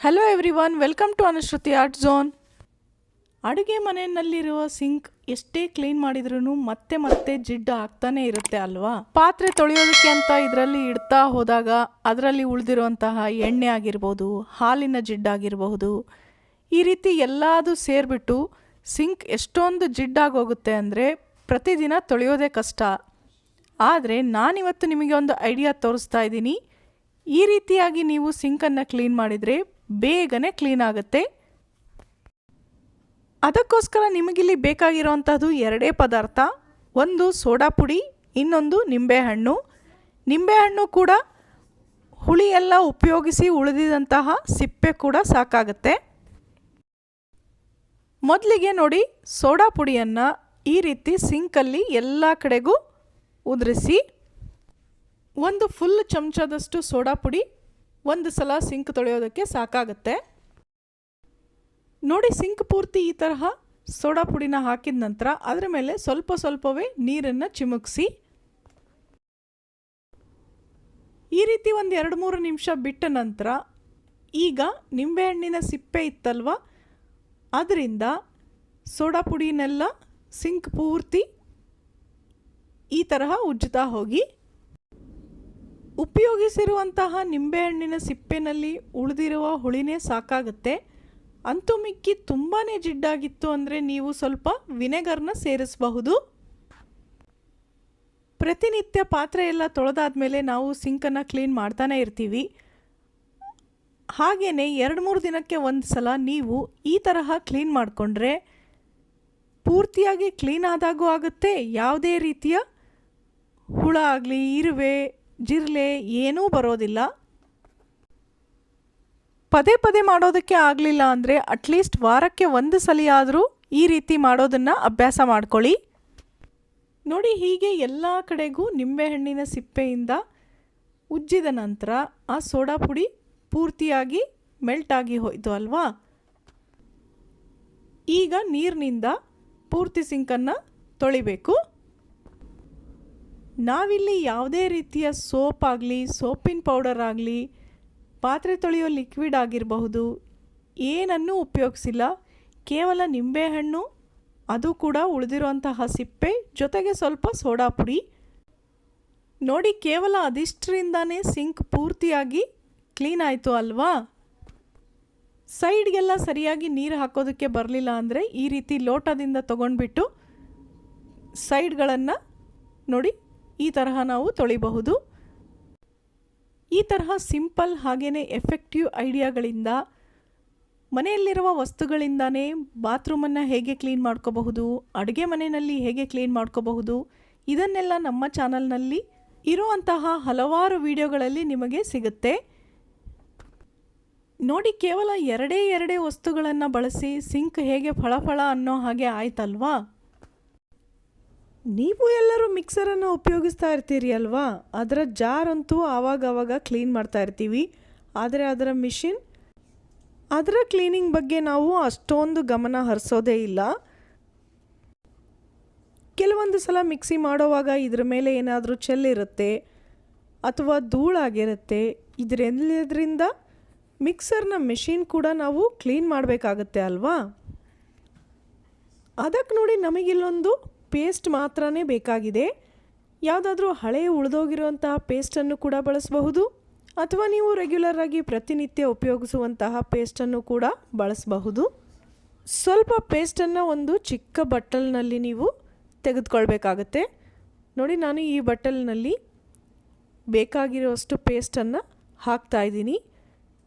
Hello everyone, welcome to Anushruti art zone. ಅಡುಗೆ ಮನೆಯಲ್ಲಿರುವ sync ಎಷ್ಟೇ ಕ್ಲೀನ್ ಮಾಡಿದ್ರೂ ಮತ್ತೆ ಮತ್ತೆ ಜಿಡ್ಡು ಆಗ್ತಾನೆ ಇರುತ್ತೆ ಅಲ್ವಾ. ಪಾತ್ರೆ ತೊಳೆಯೋದಕ್ಕೆ ಅಂತ ಇದರಲ್ಲಿ ಇಡ್ತಾ ಹೋದಾಗ ಅದರಲ್ಲಿ ಉಳಿದಿರುವಂತಹ ಎಣ್ಣೆ ಆಗಿರ್ಬೋದು, ಹಾಲಿನ ಜಿಡ್ಡಾಗಿರಬಹುದು, ಈ ರೀತಿ ಎಲ್ಲದೂ ಸೇರಿಬಿಟ್ಟು ಸಿಂಕ್ ಎಷ್ಟೊಂದು ಜಿಡ್ಡಾಗೋಗುತ್ತೆ ಅಂದರೆ ಪ್ರತಿದಿನ ತೊಳೆಯೋದೇ ಕಷ್ಟ. ಆದರೆ ನಾನಿವತ್ತು ನಿಮಗೆ ಒಂದು ಐಡಿಯಾ ತೋರಿಸ್ತಾ ಇದ್ದೀನಿ. ಈ ರೀತಿಯಾಗಿ ನೀವು ಸಿಂಕನ್ನು ಕ್ಲೀನ್ ಮಾಡಿದರೆ ಬೇಗನೆ ಕ್ಲೀನ್ ಆಗುತ್ತೆ. ಅದಕ್ಕೋಸ್ಕರ ನಿಮಗಿಲ್ಲಿ ಬೇಕಾಗಿರೋವಂಥದ್ದು ಎರಡೇ ಪದಾರ್ಥ. ಒಂದು ಸೋಡಾ ಪುಡಿ, ಇನ್ನೊಂದು ನಿಂಬೆಹಣ್ಣು. ನಿಂಬೆಹಣ್ಣು ಕೂಡ ಹುಳಿ ಎಲ್ಲ ಉಪಯೋಗಿಸಿ ಉಳಿದಿದಂತಹ ಸಿಪ್ಪೆ ಕೂಡ ಸಾಕಾಗುತ್ತೆ. ಮೊದಲಿಗೆ ನೋಡಿ, ಸೋಡಾ ಪುಡಿಯನ್ನು ಈ ರೀತಿ ಸಿಂಕಲ್ಲಿ ಎಲ್ಲ ಕಡೆಗೂ ಉದುರಿಸಿ. ಒಂದು ಫುಲ್ ಚಮಚದಷ್ಟು ಸೋಡಾ ಪುಡಿ ಒಂದು ಸಲ ಸಿಂಕ್ ತೊಳೆಯೋದಕ್ಕೆ ಸಾಕಾಗುತ್ತೆ. ನೋಡಿ, ಸಿಂಕ್ ಪೂರ್ತಿ ಈ ತರಹ ಸೋಡಾ ಪುಡಿನ ಹಾಕಿದ ನಂತರ ಅದರ ಮೇಲೆ ಸ್ವಲ್ಪ ಸ್ವಲ್ಪವೇ ನೀರನ್ನು ಚಿಮುಕಿಸಿ ಈ ರೀತಿ ಒಂದು 2-3 ನಿಮಿಷ ಬಿಟ್ಟ ನಂತರ ಈಗ ನಿಂಬೆಹಣ್ಣಿನ ಸಿಪ್ಪೆ ಇತ್ತಲ್ವ, ಅದರಿಂದ ಸೋಡಾ ಪುಡಿನೆಲ್ಲ ಸಿಂಕ್ ಪೂರ್ತಿ ಈ ತರಹ ಉಜ್ಜುತ್ತಾ ಹೋಗಿ. ಉಪಯೋಗಿಸಿರುವಂತಹ ನಿಂಬೆಹಣ್ಣಿನ ಸಿಪ್ಪೆನಲ್ಲಿ ಉಳಿದಿರುವ ಹುಳಿನೇ ಸಾಕಾಗುತ್ತೆ. ಅಂತೂ ಮಿಕ್ಕಿ ತುಂಬಾ ಜಿಡ್ಡಾಗಿತ್ತು ಅಂದರೆ ನೀವು ಸ್ವಲ್ಪ ವಿನೆಗರ್ನ ಸೇರಿಸಬಹುದು. ಪ್ರತಿನಿತ್ಯ ಪಾತ್ರೆ ಎಲ್ಲ ತೊಳೆದಾದ್ಮೇಲೆ ನಾವು ಸಿಂಕನ್ನು ಕ್ಲೀನ್ ಮಾಡ್ತಾನೆ ಇರ್ತೀವಿ. ಹಾಗೆಯೇ 2-3 ದಿನಕ್ಕೆ ಒಂದು ಸಲ ನೀವು ಈ ತರಹ ಕ್ಲೀನ್ ಮಾಡಿಕೊಂಡ್ರೆ ಪೂರ್ತಿಯಾಗಿ ಕ್ಲೀನ್ ಆದಾಗೂ ಆಗುತ್ತೆ. ಯಾವುದೇ ರೀತಿಯ ಹುಳ ಆಗಲಿ, ಇರುವೆ, ಜಿರಳೆ ಏನೂ ಬರೋದಿಲ್ಲ. ಪದೇ ಪದೇ ಮಾಡೋದಕ್ಕೆ ಆಗಲಿಲ್ಲ ಅಂದರೆ ಅಟ್ಲೀಸ್ಟ್ ವಾರಕ್ಕೆ ಒಂದು ಸಲ ಆದರೂ ಈ ರೀತಿ ಮಾಡೋದನ್ನು ಅಭ್ಯಾಸ ಮಾಡ್ಕೊಳ್ಳಿ. ನೋಡಿ, ಹೀಗೆ ಎಲ್ಲ ಕಡೆಗೂ ನಿಂಬೆಹಣ್ಣಿನ ಸಿಪ್ಪೆಯಿಂದ ಉಜ್ಜಿದ ನಂತರ ಆ ಸೋಡಾ ಪುಡಿ ಪೂರ್ತಿಯಾಗಿ ಮೆಲ್ಟ್ ಆಗಿ ಹೋಯಿತು ಅಲ್ವಾ. ಈಗ ನೀರಿನಿಂದ ಪೂರ್ತಿ ಸಿಂಕನ್ನು ತೊಳಿಬೇಕು. ನಾವಿಲ್ಲಿ ಯಾವುದೇ ರೀತಿಯ ಸೋಪ್ ಆಗಲಿ, ಸೋಪಿನ ಪೌಡರ್ ಆಗಲಿ, ಪಾತ್ರೆ ತೊಳೆಯೋ ಲಿಕ್ವಿಡ್ ಆಗಿರಬಹುದು, ಏನನ್ನೂ ಉಪಯೋಗಿಸಿಲ್ಲ. ಕೇವಲ ನಿಂಬೆಹಣ್ಣು, ಅದು ಕೂಡ ಉಳಿದಿರುವಂತಹ ಸಿಪ್ಪೆ, ಜೊತೆಗೆ ಸ್ವಲ್ಪ ಸೋಡಾ ಪುಡಿ. ನೋಡಿ, ಕೇವಲ ಅದಿಷ್ಟರಿಂದಾನೇ ಸಿಂಕ್ ಪೂರ್ತಿಯಾಗಿ ಕ್ಲೀನ್ ಆಯಿತು ಅಲ್ವಾ. ಸೈಡ್ಗೆಲ್ಲ ಸರಿಯಾಗಿ ನೀರು ಹಾಕೋದಕ್ಕೆ ಬರಲಿಲ್ಲ ಅಂದರೆ ಈ ರೀತಿ ಲೋಟದಿಂದ ತೊಗೊಂಡ್ಬಿಟ್ಟು ಸೈಡ್ಗಳನ್ನು ನೋಡಿ ಈ ತರಹ ನಾವು ತೊಳಿಬಹುದು. ಈ ತರಹ ಸಿಂಪಲ್ ಹಾಗೆಯೇ ಎಫೆಕ್ಟಿವ್ ಐಡಿಯಾಗಳಿಂದ ಮನೆಯಲ್ಲಿರುವ ವಸ್ತುಗಳಿಂದನೇ ಬಾತ್ರೂಮನ್ನು ಹೇಗೆ ಕ್ಲೀನ್ ಮಾಡ್ಕೋಬಹುದು, ಅಡುಗೆ ಮನೆಯಲ್ಲಿ ಹೇಗೆ ಕ್ಲೀನ್ ಮಾಡ್ಕೋಬಹುದು, ಇದನ್ನೆಲ್ಲ ನಮ್ಮ ಚಾನಲ್ನಲ್ಲಿ ಇರುವಂತಹ ಹಲವಾರು ವಿಡಿಯೋಗಳಲ್ಲಿ ನಿಮಗೆ ಸಿಗುತ್ತೆ. ನೋಡಿ, ಕೇವಲ ಎರಡೇ ವಸ್ತುಗಳನ್ನು ಬಳಸಿ ಸಿಂಕ್ ಹೇಗೆ ಫಳಫಳ ಅನ್ನೋ ಹಾಗೆ ಆಯ್ತಲ್ವಾ. ನೀವು ಎಲ್ಲರೂ ಮಿಕ್ಸರನ್ನು ಉಪಯೋಗಿಸ್ತಾ ಇರ್ತೀರಿ ಅಲ್ವಾ. ಅದರ ಜಾರಂತೂ ಆವಾಗವಾಗ ಕ್ಲೀನ್ ಮಾಡ್ತಾ ಇರ್ತೀವಿ. ಆದರೆ ಅದರ ಮಿಷಿನ್, ಅದರ ಕ್ಲೀನಿಂಗ್ ಬಗ್ಗೆ ನಾವು ಅಷ್ಟೊಂದು ಗಮನ ಹರಿಸೋದೇ ಇಲ್ಲ. ಕೆಲವೊಂದು ಸಲ ಮಿಕ್ಸಿ ಮಾಡೋವಾಗ ಇದ್ರ ಮೇಲೆ ಏನಾದರೂ ಚೆಲ್ಲಿರುತ್ತೆ ಅಥವಾ ಧೂಳಾಗಿರುತ್ತೆ. ಇದರಿಂದ ಮಿಕ್ಸರ್ನ ಮೆಷಿನ್ ಕೂಡ ನಾವು ಕ್ಲೀನ್ ಮಾಡಬೇಕಾಗತ್ತೆ ಅಲ್ವಾ. ಅದಕ್ಕೆ ನೋಡಿ, ನಮಗಿಲ್ಲೊಂದು ಪೇಸ್ಟ್ ಮಾತ್ರನೇ ಬೇಕಾಗಿದೆ. ಯಾವುದಾದ್ರೂ ಹಳೆಯ ಉಳಿದೋಗಿರುವಂತಹ ಪೇಸ್ಟನ್ನು ಕೂಡ ಬಳಸಬಹುದು, ಅಥವಾ ನೀವು ರೆಗ್ಯುಲರ್ ಆಗಿ ಪ್ರತಿನಿತ್ಯ ಉಪಯೋಗಿಸುವಂತಹ ಪೇಸ್ಟನ್ನು ಕೂಡ ಬಳಸಬಹುದು. ಸ್ವಲ್ಪ ಪೇಸ್ಟನ್ನು ಒಂದು ಚಿಕ್ಕ ಬಟ್ಟಲಿನಲ್ಲಿ ನೀವು ತೆಗೆದುಕೊಳ್ಬೇಕಾಗತ್ತೆ. ನೋಡಿ, ನಾನು ಈ ಬಟ್ಟಲಿನಲ್ಲಿ ಬೇಕಾಗಿರುವಷ್ಟು ಪೇಸ್ಟನ್ನು ಹಾಕ್ತಾಯಿದ್ದೀನಿ.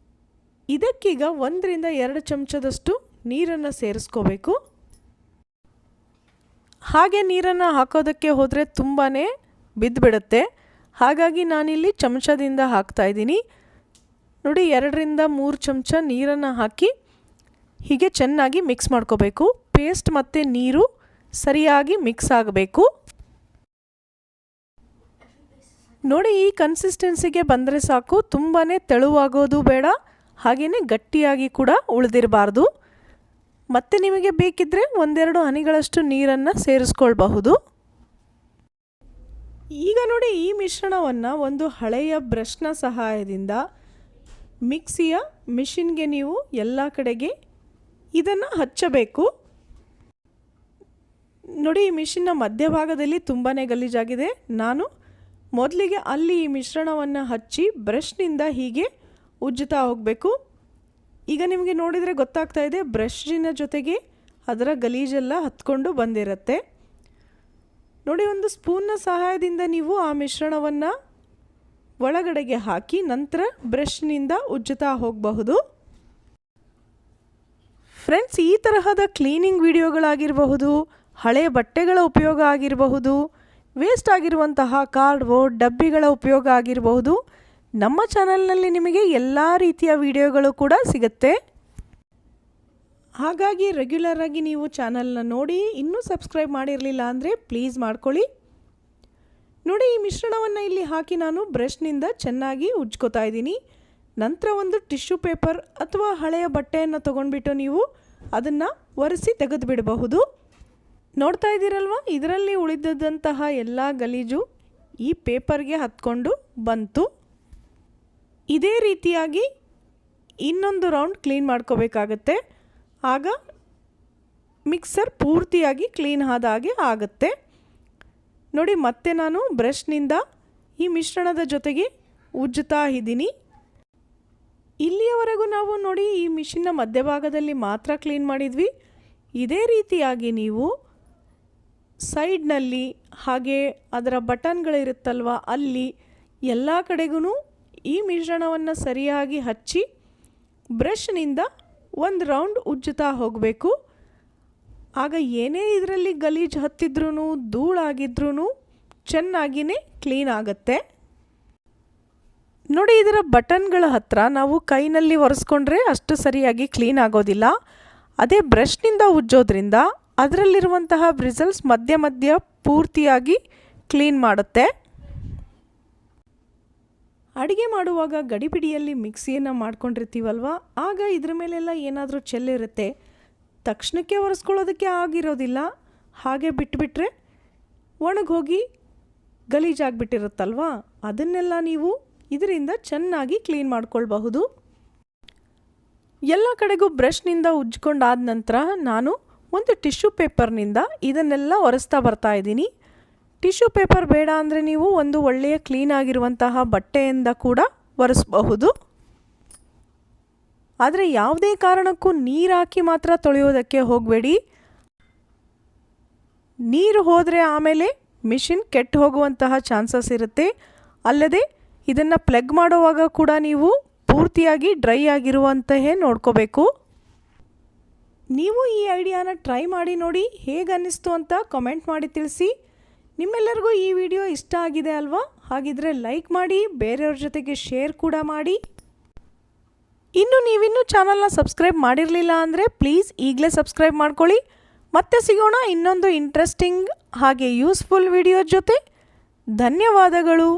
ಇದಕ್ಕೀಗ 1-2 ಚಮಚದಷ್ಟು ನೀರನ್ನು ಸೇರಿಸ್ಕೋಬೇಕು. ಹಾಗೆ ನೀರನ್ನು ಹಾಕೋದಕ್ಕೆ ಹೋದರೆ ತುಂಬಾ ಬಿದ್ದುಬಿಡುತ್ತೆ. ಹಾಗಾಗಿ ನಾನಿಲ್ಲಿ ಚಮಚದಿಂದ ಹಾಕ್ತಾಯಿದ್ದೀನಿ. ನೋಡಿ, 2-3 ಚಮಚ ನೀರನ್ನು ಹಾಕಿ ಹೀಗೆ ಚೆನ್ನಾಗಿ ಮಿಕ್ಸ್ ಮಾಡ್ಕೋಬೇಕು. ಪೇಸ್ಟ್ ಮತ್ತು ನೀರು ಸರಿಯಾಗಿ ಮಿಕ್ಸ್ ಆಗಬೇಕು. ನೋಡಿ, ಈ ಕನ್ಸಿಸ್ಟೆನ್ಸಿಗೆ ಬಂದರೆ ಸಾಕು. ತುಂಬಾ ತೆಳುವಾಗೋದು ಬೇಡ, ಹಾಗೆಯೇ ಗಟ್ಟಿಯಾಗಿ ಕೂಡ ಉಳಿದಿರಬಾರ್ದು. ಮತ್ತು ನಿಮಗೆ ಬೇಕಿದ್ದರೆ 1-2 ಹನಿಗಳಷ್ಟು ನೀರನ್ನು ಸೇರಿಸ್ಕೊಳ್ಬಹುದು. ಈಗ ನೋಡಿ, ಈ ಮಿಶ್ರಣವನ್ನು ಒಂದು ಹಳೆಯ ಬ್ರಷ್ನ ಸಹಾಯದಿಂದ ಮಿಕ್ಸಿಯ ಮಿಷಿನ್ಗೆ ನೀವು ಎಲ್ಲ ಕಡೆಗೆ ಇದನ್ನು ಹಚ್ಚಬೇಕು. ನೋಡಿ, ಈ ಮಿಷಿನ್ನ ಮಧ್ಯಭಾಗದಲ್ಲಿ ತುಂಬಾ ಗಲೀಜಾಗಿದೆ. ನಾನು ಮೊದಲಿಗೆ ಅಲ್ಲಿ ಈ ಮಿಶ್ರಣವನ್ನು ಹಚ್ಚಿ ಬ್ರಷ್ನಿಂದ ಹೀಗೆ ಉಜ್ಜುತ್ತಾ ಹೋಗಬೇಕು. ಈಗ ನಿಮಗೆ ನೋಡಿದರೆ ಗೊತ್ತಾಗ್ತಾ ಇದೆ, ಬ್ರಷ್ನ ಜೊತೆಗೆ ಅದರ ಗಲೀಜೆಲ್ಲ ಹತ್ಕೊಂಡು ಬಂದಿರುತ್ತೆ. ನೋಡಿ, ಒಂದು ಸ್ಪೂನ್ನ ಸಹಾಯದಿಂದ ನೀವು ಆ ಮಿಶ್ರಣವನ್ನು ಒಳಗಡೆಗೆ ಹಾಕಿ ನಂತರ ಬ್ರಷ್ನಿಂದ ಉಜ್ಜುತ್ತಾ ಹೋಗಬಹುದು. ಫ್ರೆಂಡ್ಸ್, ಈ ತರಹದ ಕ್ಲೀನಿಂಗ್ ವಿಡಿಯೋಗಳಾಗಿರಬಹುದು, ಹಳೆಯ ಬಟ್ಟೆಗಳ ಉಪಯೋಗ ಆಗಿರಬಹುದು, ವೇಸ್ಟ್ ಆಗಿರುವಂತಹ ಕಾರ್ಡ್ಬೋರ್ಡ್ ಡಬ್ಬಿಗಳ ಉಪಯೋಗ ಆಗಿರಬಹುದು, ನಮ್ಮ ಚಾನಲ್ನಲ್ಲಿ ನಿಮಗೆ ಎಲ್ಲ ರೀತಿಯ ವಿಡಿಯೋಗಳು ಕೂಡ ಸಿಗುತ್ತೆ. ಹಾಗಾಗಿ ರೆಗ್ಯುಲರ್ ಆಗಿ ನೀವು ಚಾನಲ್ನ ನೋಡಿ. ಇನ್ನೂ ಸಬ್ಸ್ಕ್ರೈಬ್ ಮಾಡಿರಲಿಲ್ಲ ಅಂದರೆ ಪ್ಲೀಸ್ ಮಾಡ್ಕೊಳ್ಳಿ. ನೋಡಿ, ಈ ಮಿಶ್ರಣವನ್ನು ಇಲ್ಲಿ ಹಾಕಿ ನಾನು ಬ್ರಷ್ನಿಂದ ಚೆನ್ನಾಗಿ ಉಜ್ಕೋತಾ ಇದ್ದೀನಿ. ನಂತರ ಒಂದು ಟಿಶ್ಯೂ ಪೇಪರ್ ಅಥವಾ ಹಳೆಯ ಬಟ್ಟೆಯನ್ನು ತೊಗೊಂಡ್ಬಿಟ್ಟು ನೀವು ಅದನ್ನು ಒರೆಸಿ ತೆಗೆದು ಬಿಡಬಹುದು. ನೋಡ್ತಾ ಇದ್ದೀರಲ್ವ, ಇದರಲ್ಲಿ ಉಳಿದಂತಹ ಎಲ್ಲ ಗಲೀಜು ಈ ಪೇಪರ್ಗೆ ಹತ್ಕೊಂಡು ಬಂತು. ಇದೇ ರೀತಿಯಾಗಿ ಇನ್ನೊಂದು ರೌಂಡ್ ಕ್ಲೀನ್ ಮಾಡ್ಕೋಬೇಕಾಗತ್ತೆ. ಆಗ ಮಿಕ್ಸರ್ ಪೂರ್ತಿಯಾಗಿ ಕ್ಲೀನ್ ಆದ ಹಾಗೆ ಆಗುತ್ತೆ. ನೋಡಿ, ಮತ್ತೆ ನಾನು ಬ್ರಷ್ನಿಂದ ಈ ಮಿಶ್ರಣದ ಜೊತೆಗೆ ಉಜ್ಜುತ್ತಾ ಇದ್ದೀನಿ. ಇಲ್ಲಿಯವರೆಗೂ ನಾವು ನೋಡಿ ಈ ಮಿಷಿನ್ನ ಮಧ್ಯಭಾಗದಲ್ಲಿ ಮಾತ್ರ ಕ್ಲೀನ್ ಮಾಡಿದ್ವಿ. ಇದೇ ರೀತಿಯಾಗಿ ನೀವು ಸೈಡ್ನಲ್ಲಿ ಹಾಗೆ ಅದರ ಬಟನ್ಗಳಿರುತ್ತಲ್ವ ಅಲ್ಲಿ ಎಲ್ಲ ಕಡೆಗೂ ಈ ಮಿಶ್ರಣವನ್ನು ಸರಿಯಾಗಿ ಹಚ್ಚಿ ಬ್ರಷ್ನಿಂದ ಒಂದು ರೌಂಡ್ ಉಜ್ಜುತ್ತಾ ಹೋಗಬೇಕು. ಆಗ ಏನೇ ಇದರಲ್ಲಿ ಗಲೀಜು ಹತ್ತಿದ್ರೂ ಧೂಳಾಗಿದ್ರೂ ಚೆನ್ನಾಗಿಯೇ ಕ್ಲೀನ್ ಆಗುತ್ತೆ. ನೋಡಿ, ಇದರ ಬಟನ್ಗಳ ಹತ್ರ ನಾವು ಕೈನಲ್ಲಿ ಒರೆಸ್ಕೊಂಡ್ರೆ ಅಷ್ಟು ಸರಿಯಾಗಿ ಕ್ಲೀನ್ ಆಗೋದಿಲ್ಲ. ಅದೇ ಬ್ರಷ್ನಿಂದ ಉಜ್ಜೋದ್ರಿಂದ ಅದರಲ್ಲಿರುವಂತಹ ಬ್ರಿಸಲ್ಸ್ ಮಧ್ಯ ಮಧ್ಯ ಪೂರ್ತಿಯಾಗಿ ಕ್ಲೀನ್ ಮಾಡುತ್ತೆ. ಅಡುಗೆ ಮಾಡುವಾಗ ಗಡಿಬಿಡಿಯಲ್ಲಿ ಮಿಕ್ಸಿಯನ್ನು ಮಾಡ್ಕೊಂಡಿರ್ತೀವಲ್ವ, ಆಗ ಇದ್ರ ಮೇಲೆಲ್ಲ ಏನಾದರೂ ಚೆಲ್ಲಿರುತ್ತೆ, ತಕ್ಷಣಕ್ಕೆ ಒರೆಸ್ಕೊಳ್ಳೋದಕ್ಕೆ ಆಗಿರೋದಿಲ್ಲ. ಹಾಗೆ ಬಿಟ್ಟುಬಿಟ್ರೆ ಒಣಗೋಗಿ ಗಲೀಜಾಗಿಬಿಟ್ಟಿರುತ್ತಲ್ವ, ಅದನ್ನೆಲ್ಲ ನೀವು ಇದರಿಂದ ಚೆನ್ನಾಗಿ ಕ್ಲೀನ್ ಮಾಡ್ಕೊಳ್ಬಹುದು. ಎಲ್ಲ ಕಡೆಗೂ ಬ್ರಷ್ನಿಂದ ಉಜ್ಕೊಂಡಾದ ನಂತರ ನಾನು ಒಂದು ಟಿಶ್ಯೂ ಪೇಪರ್ನಿಂದ ಇದನ್ನೆಲ್ಲ ಒರೆಸ್ತಾ ಬರ್ತಾ ಇದ್ದೀನಿ. ಟಿಶ್ಯೂ ಪೇಪರ್ ಬೇಡ ಅಂದರೆ ನೀವು ಒಂದು ಒಳ್ಳೆಯ ಕ್ಲೀನ್ ಆಗಿರುವಂತಹ ಬಟ್ಟೆಯಿಂದ ಕೂಡ ಒರೆಸಬಹುದು. ಆದರೆ ಯಾವುದೇ ಕಾರಣಕ್ಕೂ ನೀರು ಹಾಕಿ ಮಾತ್ರ ತೊಳೆಯೋದಕ್ಕೆ ಹೋಗಬೇಡಿ. ನೀರು ಹೋದರೆ ಆಮೇಲೆ ಮಿಷಿನ್ ಕೆಟ್ಟು ಹೋಗುವಂತಹ ಚಾನ್ಸಸ್ ಇರುತ್ತೆ. ಅಲ್ಲದೆ ಇದನ್ನು ಪ್ಲಗ್ ಮಾಡುವಾಗ ಕೂಡ ನೀವು ಪೂರ್ತಿಯಾಗಿ ಡ್ರೈ ಆಗಿರುವಂತೆಯೇ ನೋಡ್ಕೋಬೇಕು. ನೀವು ಈ ಐಡಿಯಾನ ಟ್ರೈ ಮಾಡಿ ನೋಡಿ, ಹೇಗೆ ಅನ್ನಿಸ್ತು ಅಂತ ಕಮೆಂಟ್ ಮಾಡಿ ತಿಳಿಸಿ. ನಿಮ್ಮೆಲ್ಲರಿಗೂ ಈ ವಿಡಿಯೋ ಇಷ್ಟ ಆಗಿದೆ ಅಲ್ವಾ? ಹಾಗಿದ್ರೆ ಲೈಕ್ ಮಾಡಿ, ಬೇರೆಯವ್ರ ಜೊತೆಗೆ ಶೇರ್ ಕೂಡ ಮಾಡಿ. ನೀವಿನ್ನೂ ಚಾನಲ್ನ ಸಬ್ಸ್ಕ್ರೈಬ್ ಮಾಡಿರಲಿಲ್ಲ ಅಂದರೆ ಪ್ಲೀಸ್ ಈಗಲೇ ಸಬ್ಸ್ಕ್ರೈಬ್ ಮಾಡ್ಕೊಳ್ಳಿ. ಮತ್ತೆ ಸಿಗೋಣ ಇನ್ನೊಂದು ಇಂಟ್ರೆಸ್ಟಿಂಗ್ ಹಾಗೆ ಯೂಸ್ಫುಲ್ ವಿಡಿಯೋ ಜೊತೆ. ಧನ್ಯವಾದಗಳು.